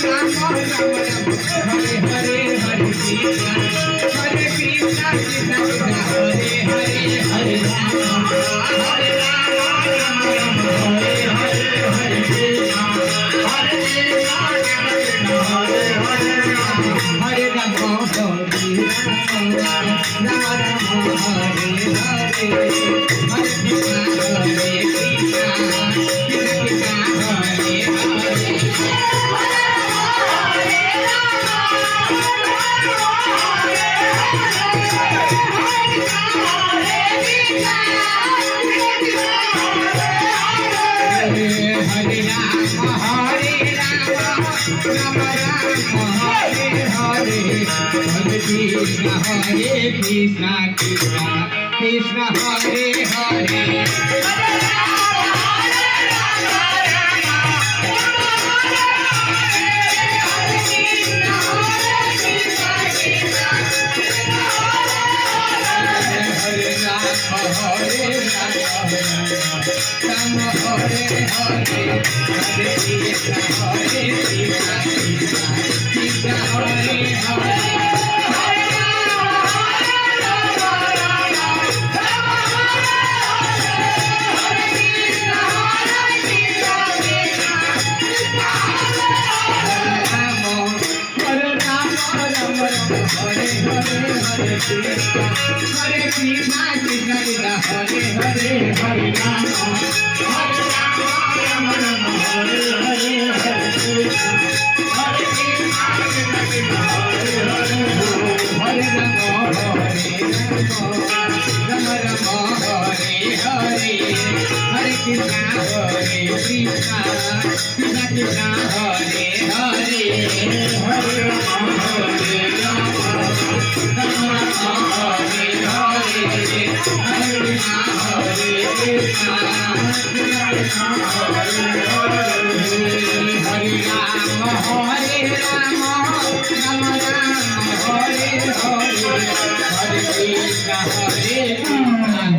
Ram Hare Hare Hare Krishna Krishna Krishna Hare Hare Hare Ram, Hare Ram, Ram Ram, Hare Hare, Hare Krishna, Hare Krishna, Krishna Krishna, Hare Hare, Hare Ram, Hare Ram, Ram Ram, Hare Hare, Hare Krishna, Hare Krishna, Krishna Krishna, Hare Hare Ram, Hare Ram, Hare Ram, Ram Ram, Hare Hare, Hare Krishna, Hare Krishna, Krishna Krishna, Hare Hare Krishna Krishna Krishna Hare Hare Hare Krishna Krishna Krishna Hare Hare Hare Rama Hare Rama Rama Rama Hare Hare Hare Krishna Hare Krishna Krishna Krishna Hare Hare Hare Rama Hare Rama Rama Rama Hare Hare Hare Krishna Hare Krishna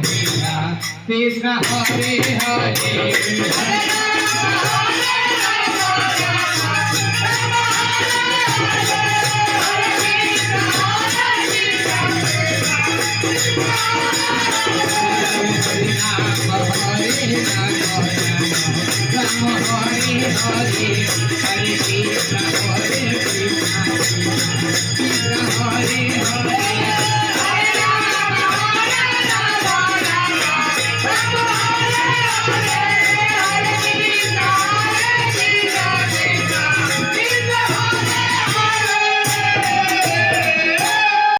Krishna Krishna Hare Hare Hare Rama Hare Krishna Hare Hare